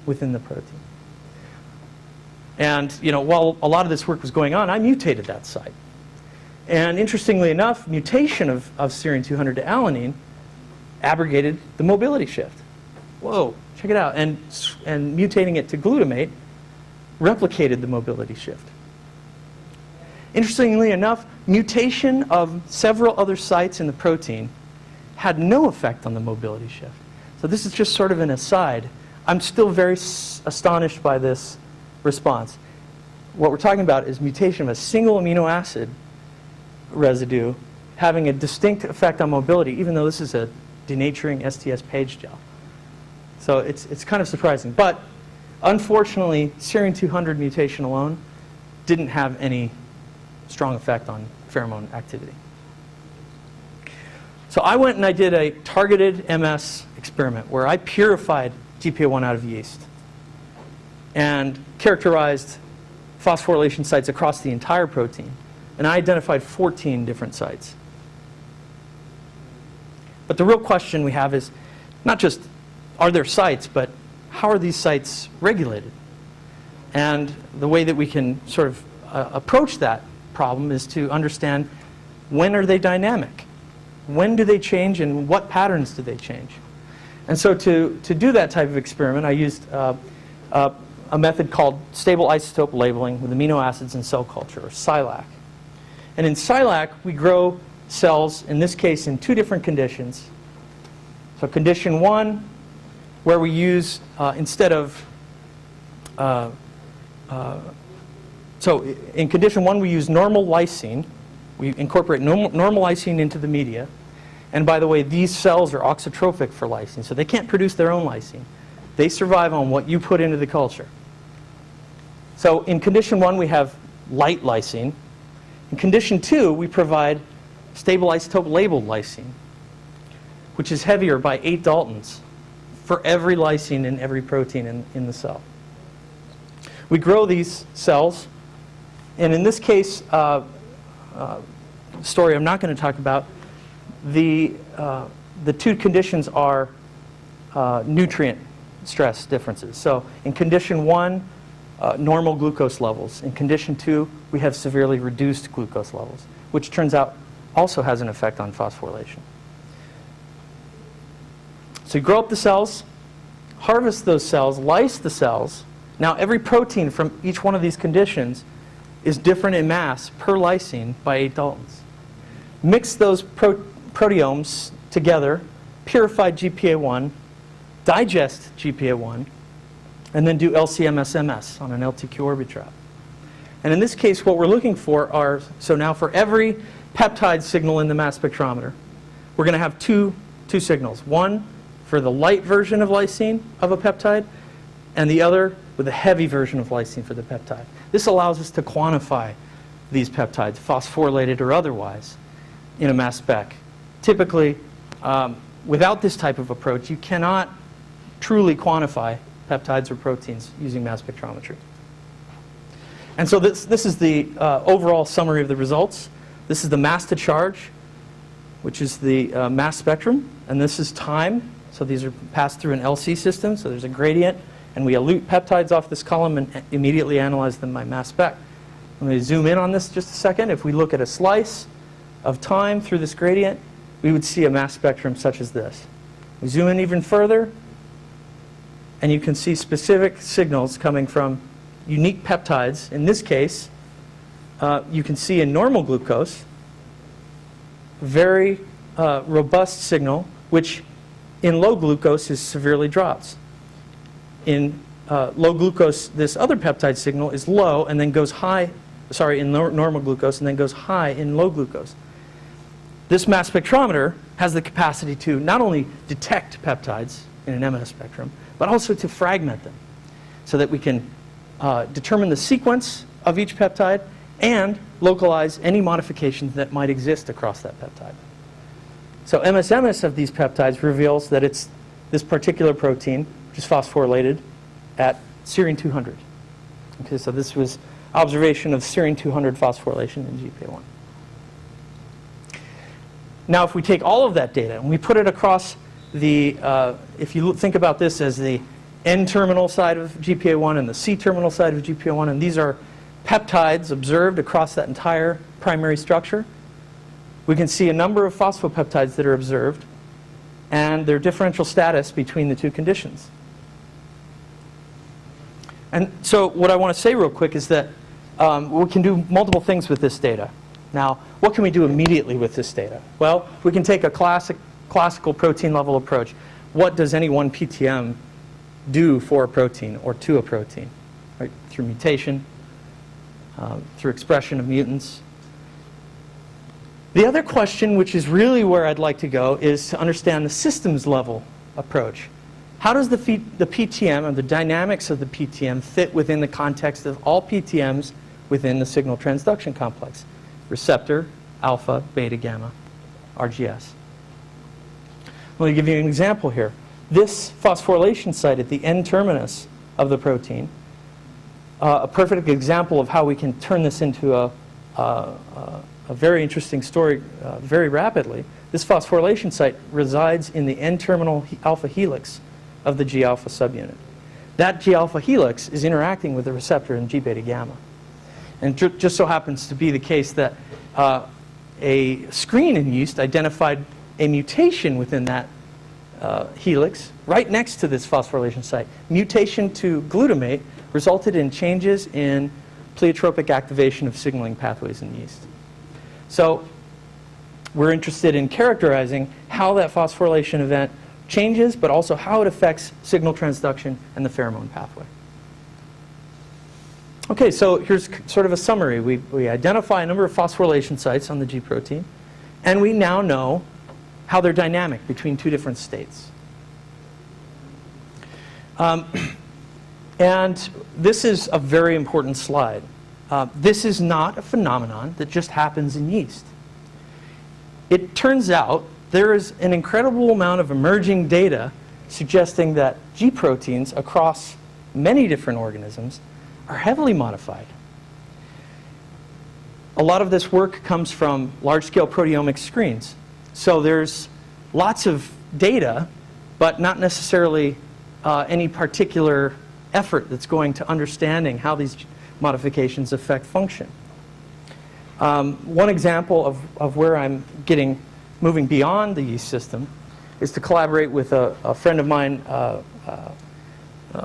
Speaker 2: within the protein. And while a lot of this work was going on, I mutated that site. And interestingly enough, mutation of serine 200 to alanine abrogated the mobility shift. Whoa, check it out. And mutating it to glutamate replicated the mobility shift. Interestingly enough, mutation of several other sites in the protein had no effect on the mobility shift. So this is just sort of an aside. I'm still very astonished by this response. What we're talking about is mutation of a single amino acid residue having a distinct effect on mobility, even though this is a denaturing STS page gel. So it's kind of surprising. But unfortunately, serine 200 mutation alone didn't have any strong effect on pheromone activity. So I went and I did a targeted MS experiment where I purified GPA1 out of yeast and characterized phosphorylation sites across the entire protein. And I identified 14 different sites. But the real question we have is not just are there sites, but how are these sites regulated? And the way that we can sort of approach that problem is to understand when are they dynamic? When do they change and what patterns do they change? And so to do that type of experiment, I used a method called stable isotope labeling with amino acids in cell culture, or SILAC. And in SILAC, we grow cells, in this case, in two different conditions. So condition one, where we use, instead of, so in condition one, we use normal lysine. We incorporate normal lysine into the media. And by the way, these cells are auxotrophic for lysine, so they can't produce their own lysine. They survive on what you put into the culture. So in condition one, we have light lysine. In condition two, we provide stable isotope labeled lysine, which is heavier by 8 Daltons for every lysine in every protein in the cell. We grow these cells, and in this case, story I'm not going to talk about, the two conditions are nutrient stress differences. So in condition one, normal glucose levels. In condition two, we have severely reduced glucose levels, which turns out also has an effect on phosphorylation. So you grow up the cells, harvest those cells, lyse the cells. Now every protein from each one of these conditions is different in mass per lysine by 8 Daltons. Mix those proteomes together, purify GPA1, digest GPA1, and then do LC-MS-MS on an LTQ orbitrap. And in this case, what we're looking for are, so now for every peptide signal in the mass spectrometer, we're going to have two signals. One for the light version of lysine of a peptide, and the other with a heavy version of lysine for the peptide. This allows us to quantify these peptides, phosphorylated or otherwise, in a mass spec. Typically, without this type of approach, you cannot truly quantify peptides or proteins using mass spectrometry. And so this is the overall summary of the results. This is the mass to charge, which is the mass spectrum, and this is time. So these are passed through an LC system, so there's a gradient, and we elute peptides off this column and immediately analyze them by mass spec. Let me zoom in on this just a second. If we look at a slice of time through this gradient, we would see a mass spectrum such as this. We zoom in even further, and you can see specific signals coming from unique peptides. In this case, you can see in normal glucose, very robust signal, which in low glucose is severely drops. In low glucose, this other peptide signal is low and then goes high, sorry, in normal glucose and then goes high in low glucose. This mass spectrometer has the capacity to not only detect peptides in an MS spectrum, but also to fragment them so that we can determine the sequence of each peptide and localize any modifications that might exist across that peptide. So MS-MS of these peptides reveals that it's this particular protein, which is phosphorylated, at serine 200. Okay, so this was observation of serine 200 phosphorylation in GPA1. Now, if we take all of that data and we put it across the, if you think about this as the N-terminal side of GPA1 and the C-terminal side of GPA1, and these are peptides observed across that entire primary structure, we can see a number of phosphopeptides that are observed and their differential status between the two conditions. And so what I want to say real quick is that we can do multiple things with this data. Now, what can we do immediately with this data? Well, we can take a classical protein level approach. What does any one PTM do for a protein or to a protein? Right? Through mutation, through expression of mutants. The other question, which is really where I'd like to go, is to understand the systems level approach. How does the PTM, or the dynamics of the PTM, fit within the context of all PTMs within the signal transduction complex? Receptor, alpha, beta, gamma, RGS. Let me give you an example here. This phosphorylation site at the N-terminus of the protein, a perfect example of how we can turn this into a very interesting story very rapidly. This phosphorylation site resides in the N-terminal alpha helix of the G-alpha subunit. That G-alpha helix is interacting with the receptor in G-beta gamma. And just so happens to be the case that a screen in yeast identified a mutation within that helix right next to this phosphorylation site. Mutation to glutamate resulted in changes in pleiotropic activation of signaling pathways in yeast. So we're interested in characterizing how that phosphorylation event changes, but also how it affects signal transduction and the pheromone pathway. Okay, so here's sort of a summary. We identify a number of phosphorylation sites on the G protein, and we now know how they're dynamic between two different states. And this is a very important slide. This is not a phenomenon that just happens in yeast. It turns out there is an incredible amount of emerging data suggesting that G proteins across many different organisms are heavily modified. A lot of this work comes from large-scale proteomic screens. So there's lots of data, but not necessarily any particular effort that's going to understanding how these modifications affect function. One example of where I'm moving beyond the yeast system is to collaborate with a friend of mine,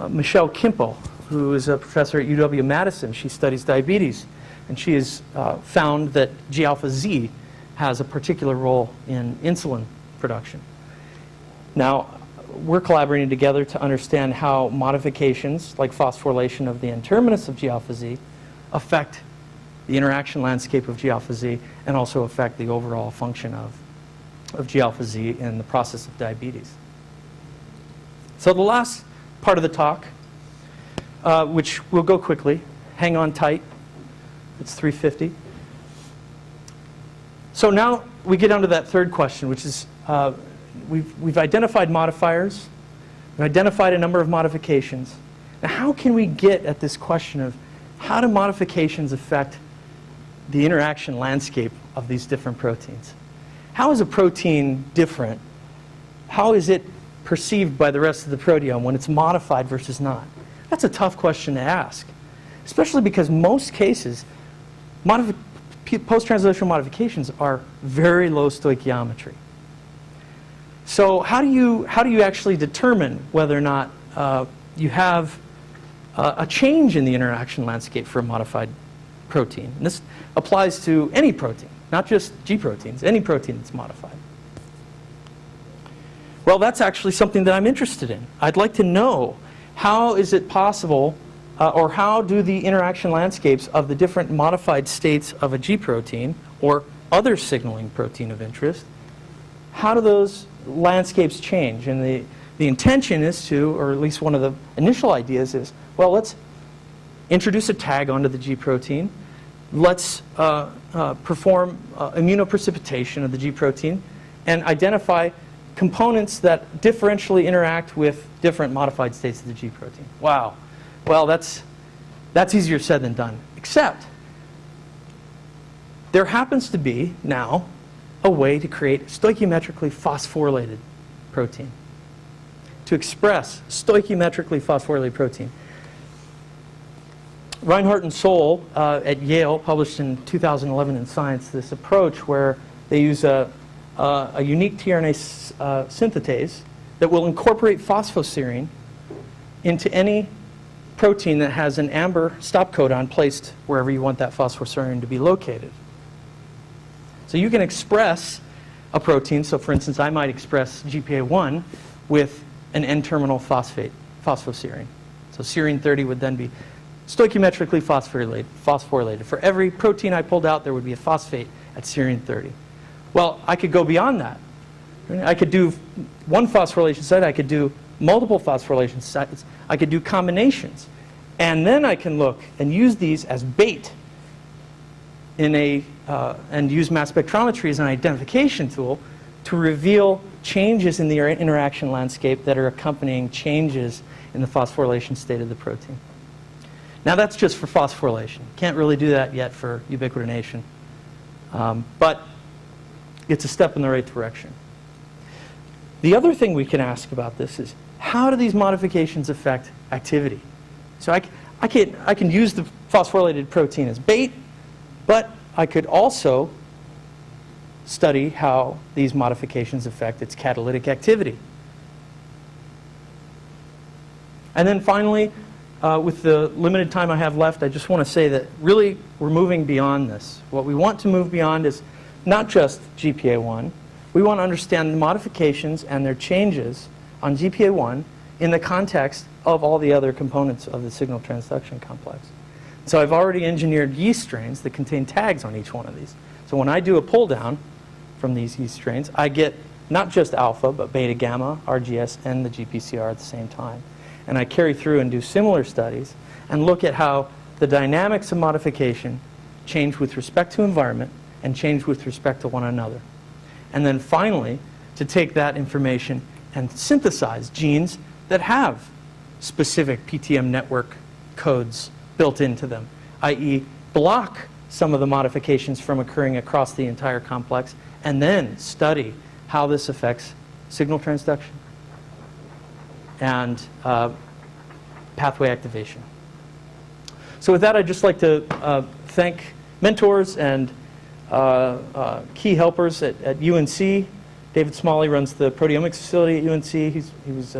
Speaker 2: Michelle Kimpel, who is a professor at UW-Madison. She studies diabetes, and she has found that G-alpha Z has a particular role in insulin production. Now, we're collaborating together to understand how modifications like phosphorylation of the N-terminus of G-alpha Z affect the interaction landscape of G-alpha Z and also affect the overall function of G-alpha Z in the process of diabetes. So the last part of the talk, which will go quickly, hang on tight, it's 3:50. So now we get onto that third question, which is we've identified modifiers, we've identified a number of modifications. Now how can we get at this question of how do modifications affect the interaction landscape of these different proteins? How is a protein different? How is it perceived by the rest of the proteome when it's modified versus not? That's a tough question to ask, especially because most cases, post-translational modifications are very low stoichiometry. So how do you actually determine whether or not you have a change in the interaction landscape for a modified protein? And this applies to any protein, not just G proteins, any protein that's modified. Well, that's actually something that I'm interested in. I'd like to know how is it possible, or how do the interaction landscapes of the different modified states of a G protein or other signaling protein of interest, how do those landscapes change? And the intention is to, or at least one of the initial ideas is, well, let's introduce a tag onto the G protein. Let's perform immunoprecipitation of the G protein and identify components that differentially interact with different modified states of the G protein. Wow. Well, that's easier said than done. Except, there happens to be now a way to create stoichiometrically phosphorylated protein. To express stoichiometrically phosphorylated protein. Reinhardt and Sol at Yale published in 2011 in Science this approach where they use a unique tRNA synthetase that will incorporate phosphoserine into any protein that has an amber stop codon placed wherever you want that phosphoserine to be located. So you can express a protein. So for instance, I might express GPA1 with an N-terminal phosphate, phosphoserine. So serine 30 would then be stoichiometrically phosphorylated. For every protein I pulled out, there would be a phosphate at serine 30. Well, I could go beyond that. I could do one phosphorylation site. I could do multiple phosphorylation sites. I could do combinations. And then I can look and use these as bait in and use mass spectrometry as an identification tool to reveal changes in the interaction landscape that are accompanying changes in the phosphorylation state of the protein. Now that's just for phosphorylation. Can't really do that yet for ubiquitination. But it's a step in the right direction. The other thing we can ask about this is, how do these modifications affect activity? So I can use the phosphorylated protein as bait, but I could also study how these modifications affect its catalytic activity. And then finally, with the limited time I have left, I just want to say that really we're moving beyond this. What we want to move beyond is not just GPA1. We want to understand the modifications and their changes on GPA1 in the context of all the other components of the signal transduction complex. So I've already engineered yeast strains that contain tags on each one of these. So when I do a pull down from these yeast strains, I get not just alpha, but beta, gamma, RGS, and the GPCR at the same time. And I carry through and do similar studies and look at how the dynamics of modification change with respect to environment and change with respect to one another. And then finally, to take that information and synthesize genes that have specific PTM network codes built into them, i.e. block some of the modifications from occurring across the entire complex, and then study how this affects signal transduction and pathway activation. So with that, I'd just like to thank mentors and key helpers at UNC. David Smalley runs the proteomics facility at UNC. He was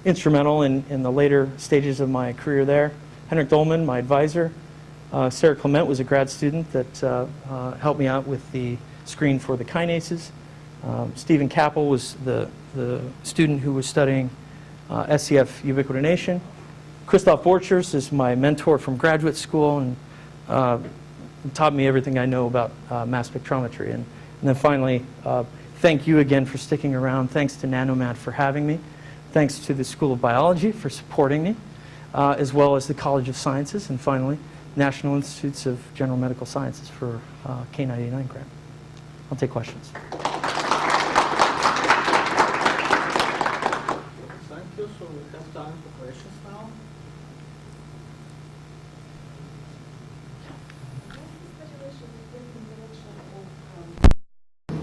Speaker 2: instrumental in the later stages of my career there. Henrik Dolman, my advisor. Sarah Clement was a grad student that helped me out with the screen for the kinases. Stephen Capel was the student who was studying SCF ubiquitination. Christoph Borchers is my mentor from graduate school and taught me everything I know about mass spectrometry. And then finally, thank you again for sticking around. Thanks to NanoMat for having me. Thanks to the School of Biology for supporting me, as well as the College of Sciences, and finally, National Institutes of General Medical Sciences for K99 grant. I'll take questions.
Speaker 1: Thank you. So we have time for questions now.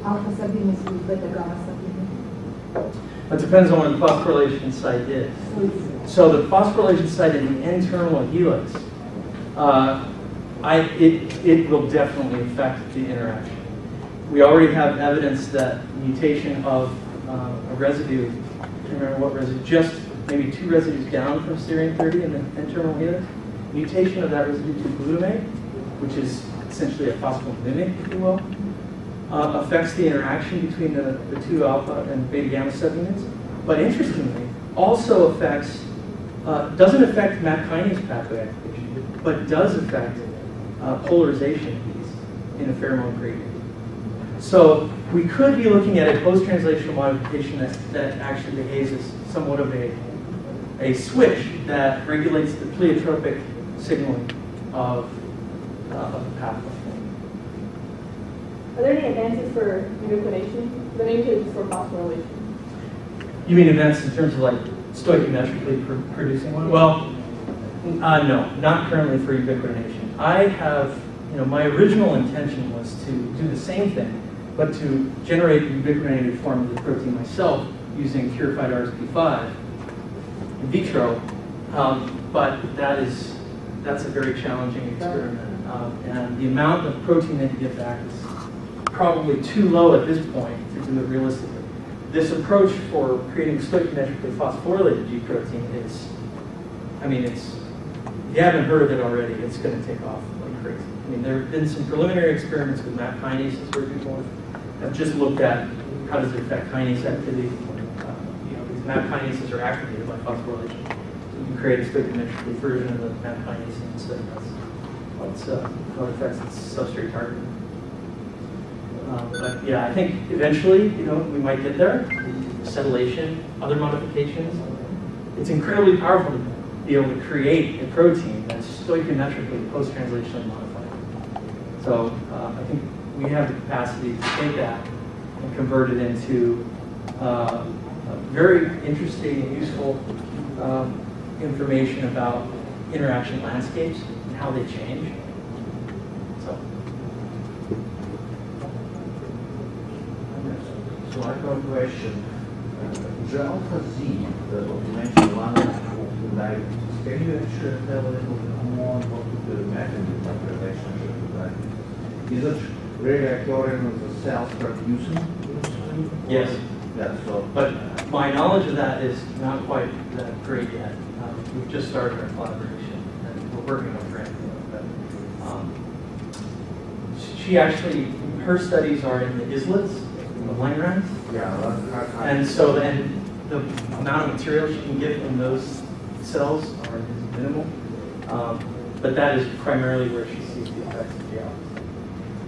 Speaker 3: Alpha subunits with beta gamma subunit?
Speaker 2: It depends on what the phosphorylation site is. So the phosphorylation site in the N-terminal helix, it will definitely affect the interaction. We already have evidence that mutation of a residue, I can't remember what residue, just maybe 2 residues down from serine 30 in the N-terminal helix, mutation of that residue to glutamate, which is essentially a phospholipid, if you will, affects the interaction between the 2 alpha and beta gamma subunits, but interestingly, also affects, doesn't affect MAP kinase pathway activation, but does affect polarization in a pheromone gradient. So we could be looking at a post-translational modification that actually behaves as somewhat of a switch that regulates the pleiotropic signaling of the pathway.
Speaker 4: Are there any advances for ubiquitination? The name is for phosphorylation.
Speaker 2: You mean events in terms of like stoichiometrically producing one? Well, no, not currently for ubiquitination. I have, my original intention was to do the same thing, but to generate the ubiquitinated form of the protein myself using purified RSP5 in vitro, but that's a very challenging experiment. And the amount of protein that you get back is probably too low at this point to do it realistically. This approach for creating stoichiometrically phosphorylated G protein is, if you haven't heard of it already, it's going to take off like crazy. There have been some preliminary experiments with MAP kinases where people have just looked at how does it affect kinase activity. These MAP kinases are activated by phosphorylation. So you can create a stoichiometrically version of the MAP kinase and study how it affects its substrate target. But yeah, I think eventually, we might get there. Acetylation, other modifications. It's incredibly powerful to be able to create a protein that's stoichiometrically post-translationally modified. So I think we have the capacity to take that and convert it into very interesting and useful information about interaction landscapes and how they change.
Speaker 1: So I have a question. The alpha Z, that you mentioned one of diabetes, can you actually tell a little bit more about the mechanism of relationship with diabetes? Is it really occurring when the cells producing insulin?
Speaker 2: Yes.
Speaker 1: Yeah, so.
Speaker 2: But my knowledge of that is not quite that great yet. We've just started our collaboration, and we're working on brand new. She actually, her studies are in the islets of Langerhans.
Speaker 1: Yeah,
Speaker 2: and so then the amount of material she can get from those cells is minimal. But that is primarily where she sees the effects of GL.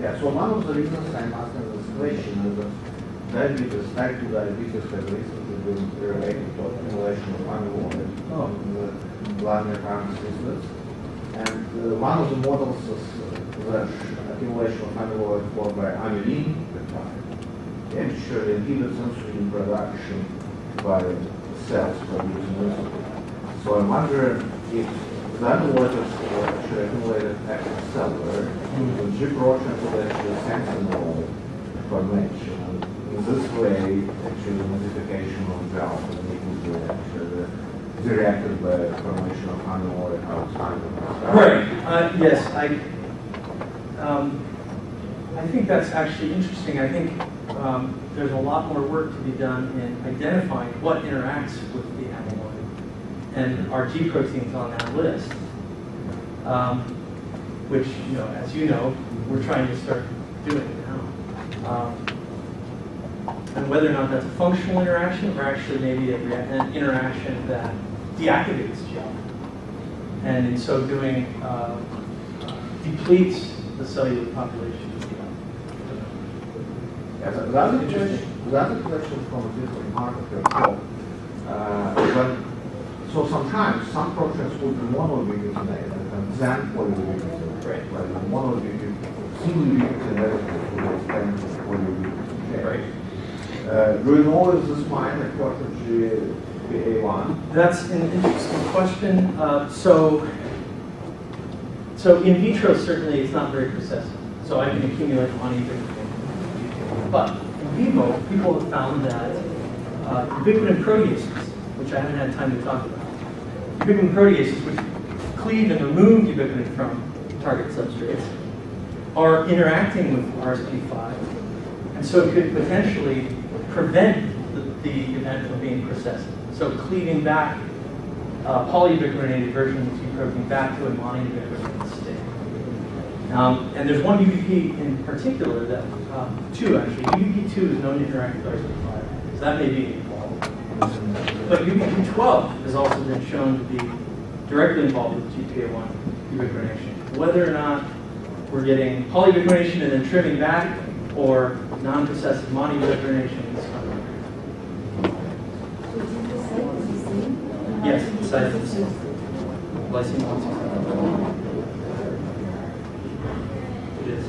Speaker 1: Yeah, so one of the reasons I'm asking this question is that diabetes, type 2 diabetes has recently been related to accumulation of amyloid in the Langerhans islets. And one of the models is the accumulation of amyloid formed by amylin peptide. Actually inhibits insulin production by cells producing insulin. So I'm wondering if the amyloid is actually accumulated extracellular, the G protein could actually sense amyloid formation. In this way, actually the modification of the alpha nucleus actually directed by the formation of amyloid outside of the cell.
Speaker 2: Right. Yes. I think that's actually interesting. I think there's a lot more work to be done in identifying what interacts with the amyloid. And our G proteins on that list, which, as you know, we're trying to start doing now. And whether or not that's a functional interaction or actually maybe an interaction that deactivates G alpha. And in so doing, depletes the cellular population of G alpha.
Speaker 1: Yes, that's a question from a different part of your talk. So sometimes some proteins will be monoubiquitinated and then polyubiquitinated.
Speaker 2: Right.
Speaker 1: Like single ubiquitinated will extend to polyubiquitinated.
Speaker 2: Right.
Speaker 1: Do you know if this might occur to Gpal?
Speaker 2: That's an interesting question. So in vitro, certainly it's not very processive. So I can accumulate ubiquitin. But in vivo, people have found that ubiquitin proteases, which I haven't had time to talk about, ubiquitin proteases, which cleave and remove ubiquitin from target substrates, are interacting with RSP5, and so could potentially prevent the event from being processed. So cleaving back polyubiquitinated version of the G protein back to a monoubiquitinated state. And there's one UBP in particular that, two actually, UBP2 is known to interact with RSP5, so that may be involved. But UBP12 has also been shown to be directly involved with GPA1 ubiquitination. Whether or not we're getting polyubiquitination and then trimming back, or non-processive monoubiquitination is coming. Yes, the size of the cell. Glycine 167. It is.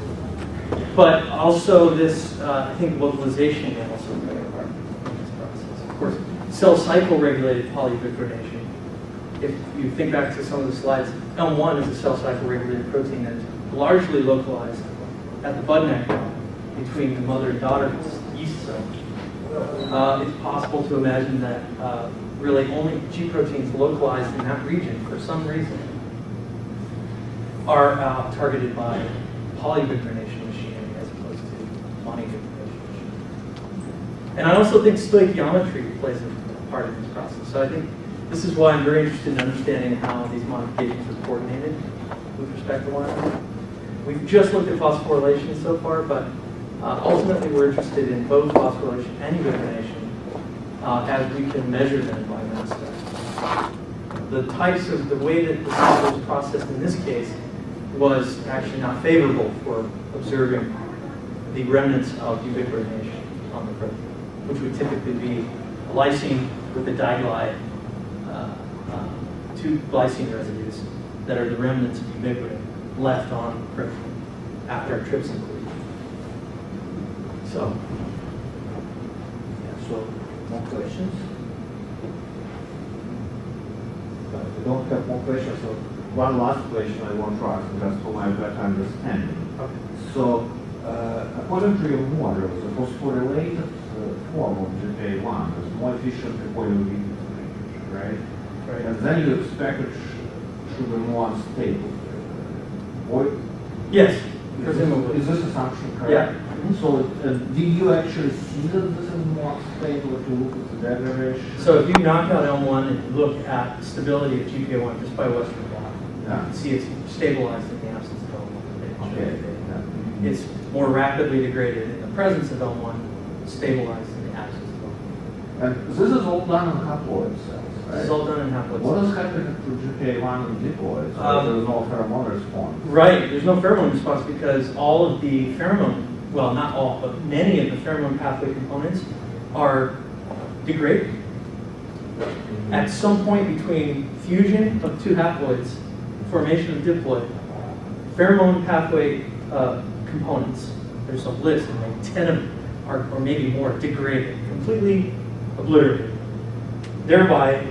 Speaker 2: But also this, I think localization may also play a part in this process. Of course, cell cycle regulated polyubiquitination. If you think back to some of the slides, M1 is a cell cycle regulated protein that is largely localized at the bud neck between the mother and daughter yeast cell. It's possible to imagine that really only G proteins localized in that region for some reason are targeted by polyubiquitination machinery as opposed to monoubiquitination machinery. And I also think stoichiometry plays a part in this process. So I think this is why I'm very interested in understanding how these modifications are coordinated with respect to one another. We've just looked at phosphorylation so far, but ultimately we're interested in both phosphorylation and ubiquitination as we can measure them by mass spec. The way that the sample was processed in this case was actually not favorable for observing the remnants of ubiquitination on the protein, which would typically be a lysine with a diglide, two glycine residues that are the remnants of ubiquitin left on the protein after trypsin cleavage. So,
Speaker 1: yeah, so more questions? If we don't have more questions, so one last question I want to ask, just for my better understanding.
Speaker 2: okay.
Speaker 1: So, according to your model, the phosphorylated form of Gpal is more efficient to polyubiquitinated, right?
Speaker 2: Right.
Speaker 1: And then you expect it should be more unstable.
Speaker 2: Yes, presumably.
Speaker 1: Is this assumption correct?
Speaker 2: Yeah.
Speaker 1: So, did you actually see that this is more stable if you look at the degradation?
Speaker 2: So if you knock out L1 and you look at stability of GPA1 just by Western blot, you can see it's stabilized in the absence of L1.
Speaker 1: Okay. Yeah.
Speaker 2: It's more rapidly degraded in the presence of L1, stabilized in the absence of L1.
Speaker 1: And this is all done on haploid cells, right?
Speaker 2: This is all done in haploid
Speaker 1: What
Speaker 2: cells.
Speaker 1: is happening to GPA1 and diploids? There is no pheromone response.
Speaker 2: Right, there's no pheromone response because all of the pheromone, well, not all, but many of the pheromone pathway components are degraded. At some point between fusion of two haploids, formation of diploid, pheromone pathway components, there's a list, and like 10 of them, or maybe more, degraded, completely obliterated, thereby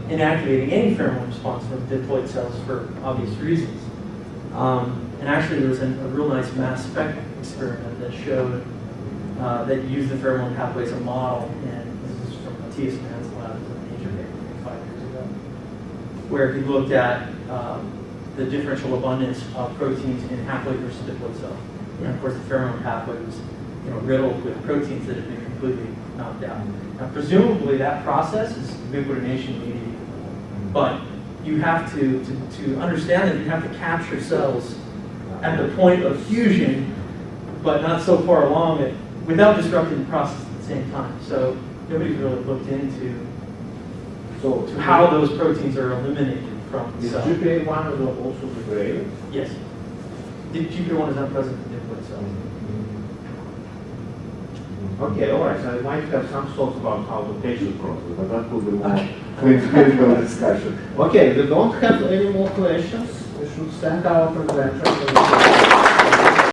Speaker 2: inactivating any pheromone response from diploid cells for obvious reasons. And actually, there was a real nice mass spec experiment that showed that used the pheromone pathway as a model, and this is from Matthias Mann's lab, it was a Nature paper 5 years ago, where he looked at the differential abundance of proteins in haploid versus diploid cells. And of course, the pheromone pathway was riddled with proteins that had been completely knocked out. Now, presumably, that process is ubiquitination mediated, but you have to understand that you have to capture cells at the point of fusion, but not so far along it, without disrupting the process at the same time. So nobody's really looked into how those proteins are eliminated from the
Speaker 1: Is
Speaker 2: cell.
Speaker 1: GPA1 also degraded?
Speaker 2: Yes. GPA1 is not present in diploid cells.
Speaker 1: Okay, all right. So I might have some thoughts about how to take the process, but that will be more clinical discussion. Okay, we don't have any more questions. We should thank our presenters.